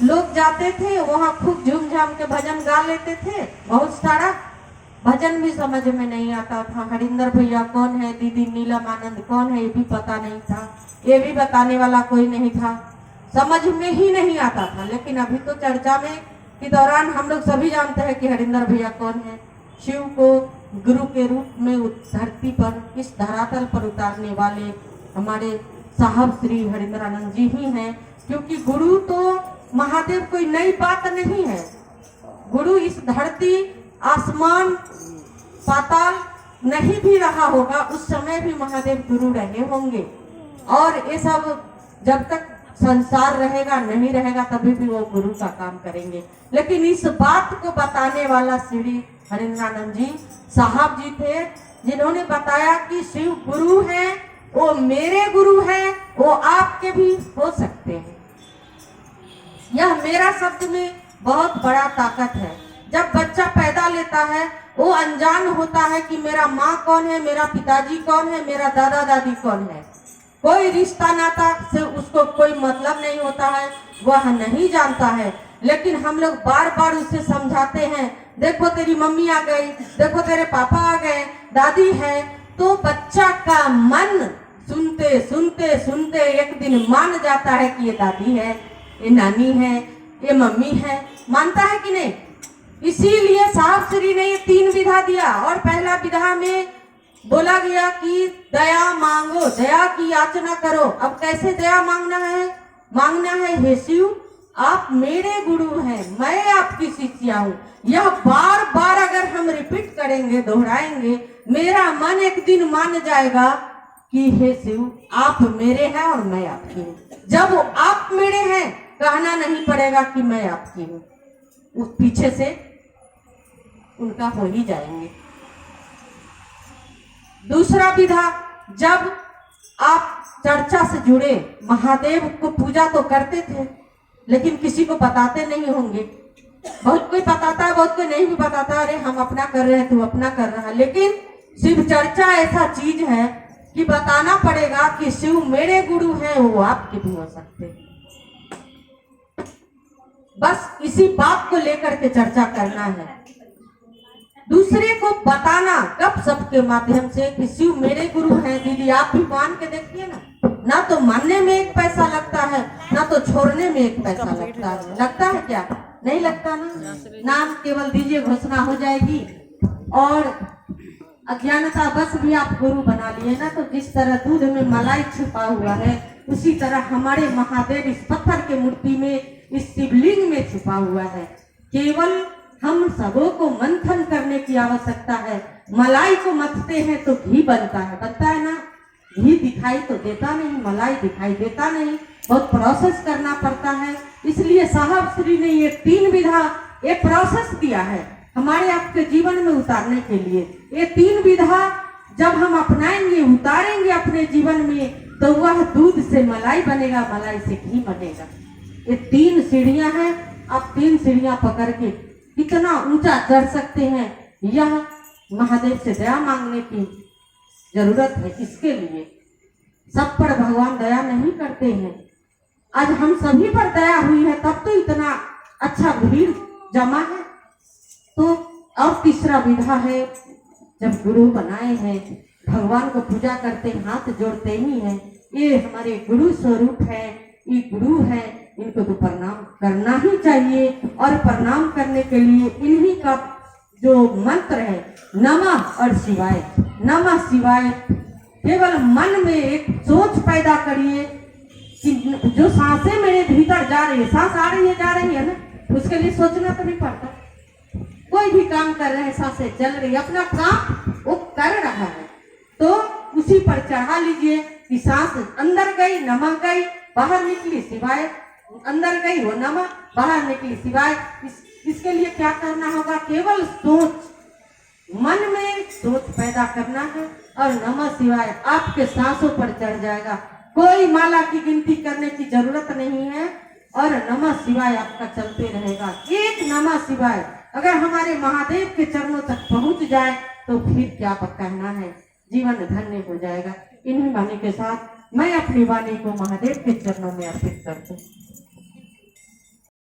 लोग जाते थे वहाँ खूब झूम झाम के भजन गा लेते थे, बहुत सारा भजन भी समझ में नहीं आता था। हरिंदर भैया कौन है, दीदी नीलम आनंद कौन है, ये भी पता नहीं था, ये भी बताने वाला कोई नहीं था, समझ में ही नहीं आता था। लेकिन अभी तो चर्चा में के दौरान हम लोग सभी जानते हैं कि हरिंदर भैया कौन है। शिव को गुरु के रूप में धरती पर, इस धरातल पर उतारने वाले हमारे साहब श्री हरिंदर आनंद जी ही हैं। क्योंकि गुरु तो महादेव कोई नई बात नहीं है। गुरु इस धरती, आसमान, पाताल नहीं भी रहा होगा उस समय भी महादेव गुरु रहे होंगे। और ये सब जब तक संसार रहेगा नहीं रहेगा तभी भी वो गुरु का काम करेंगे। लेकिन इस बात को बताने वाला श्री हरिंद्रानंद जी साहब जी थे, जिन्होंने बताया कि शिव गुरु है, वो मेरे गुरु है, वो आपके भी हो सकते हैं। यह मेरा शब्द में बहुत बड़ा ताकत है। जब बच्चा पैदा लेता है वो अनजान होता है कि मेरा माँ कौन है, मेरा पिताजी कौन है, मेरा दादा दादी कौन है। कोई रिश्ता नाता से उसको कोई मतलब नहीं होता है, वह नहीं जानता है। लेकिन हम लोग बार बार उसे समझाते हैं, देखो तेरी मम्मी आ गई, देखो तेरे पापा आ गए, दादी है। तो बच्चा का मन सुनते सुनते सुनते एक दिन मान जाता है कि ये दादी है, ये नानी है, ये मम्मी है। मानता है कि नहीं? इसीलिए साहब श्री ने ये 3 विधा दिया। और पहला विधा में बोला गया कि दया मांगो, दया की याचना करो। अब कैसे दया मांगना है? मांगना है, हे शिव आप मेरे गुरु हैं, मैं आपकी शिष्या हूँ। यह बार बार अगर हम रिपीट करेंगे, दोहराएंगे, मेरा मन एक दिन मान जाएगा कि हे शिव आप मेरे हैं और मैं आपकी हूँ। जब आप मेरे हैं कहना नहीं पड़ेगा कि मैं आपकी हूँ, उस पीछे से उनका हो ही जाएंगे। दूसरा विधा, जब आप चर्चा से जुड़े, महादेव को पूजा तो करते थे लेकिन किसी को बताते नहीं होंगे। बहुत कोई बताता है, बहुत कोई नहीं भी बताता, अरे हम अपना कर रहे हैं, तू अपना कर रहा है। लेकिन शिव चर्चा ऐसा चीज है कि बताना पड़ेगा कि शिव मेरे गुरु हैं, वो आपके भी हो सकते हैं। बस इसी बात को लेकर के चर्चा करना है, दूसरे को बताना गपशप के माध्यम से कि शिव मेरे गुरु हैं। दीदी आप भी मान के देखिए ना तो मानने में एक पैसा लगता है, ना तो छोड़ने में एक पैसा लगता है। लगता है क्या? नहीं लगता ना। नाम केवल दीजिए, घोषणा हो जाएगी और अज्ञानता बस भी आप गुरु बना लिए ना। तो जिस तरह दूध में मलाई छुपा हुआ है, उसी तरह हमारे महादेव इस पत्थर के मूर्ति में, इस शिवलिंग में छुपा हुआ है। केवल हम सबों को मंथन करने की आवश्यकता है। मलाई को मथते हैं तो घी बनता है ना। घी दिखाई तो देता नहीं, मलाई दिखाई देता नहीं, बहुत प्रोसेस करना पड़ता है। इसलिए साहब श्री ने ये 3 विधा, ये प्रोसेस दिया है हमारे आपके जीवन में उतारने के लिए। ये 3 विधा जब हम अपनाएंगे, उतारेंगे अपने जीवन में, तो वह दूध से मलाई बनेगा, मलाई से घी बनेगा। ये 3 सीढ़ियां हैं। आप 3 सीढ़ियां पकड़ के कितना ऊंचा चढ़ सकते हैं, यह महादेव से दया मांगने की जरूरत है। इसके लिए सब पर भगवान दया नहीं करते हैं। आज हम सभी पर दया हुई है, तब तो इतना अच्छा भीड़ जमा है। तो और तीसरा विधा है, जब गुरु बनाए हैं, भगवान को पूजा करते, हाथ जोड़ते ही हैं, ये हमारे गुरु स्वरूप है, ये गुरु है, इनको तो प्रणाम करना ही चाहिए। और प्रणाम करने के लिए इन्हीं का जो मंत्र है, नमः और शिवाय, नमः शिवाय, केवल मन में एक सोच पैदा करिए कि जो सांसें मेरे भीतर जा रही है, सांस आ रही है जा रही है ना, उसके लिए सोचना तो नहीं पड़ता। कोई भी काम कर रहे हैं, सांसें चल रही है, अपना काम वो कर रहा है, तो उसी पर चढ़ा लीजिए कि सांस अंदर गई, नमः गई, बाहर निकली शिवाय, अंदर गई वो नमः, बाहर निकली शिवाय। इसके लिए क्या करना होगा? केवल सोच, मन में सोच पैदा करना है और नमः शिवाय आपके सांसों पर चढ़ जाएगा। कोई माला की गिनती करने की जरूरत नहीं है और नमः शिवाय आपका चलते रहेगा। एक नमः शिवाय अगर हमारे महादेव के चरणों तक पहुंच जाए तो फिर क्या कहना है, जीवन धन्य हो जाएगा। इन्हीं वाणी के साथ मैं अपनी वाणी को महादेव के चरणों में अर्पित करती हूँ।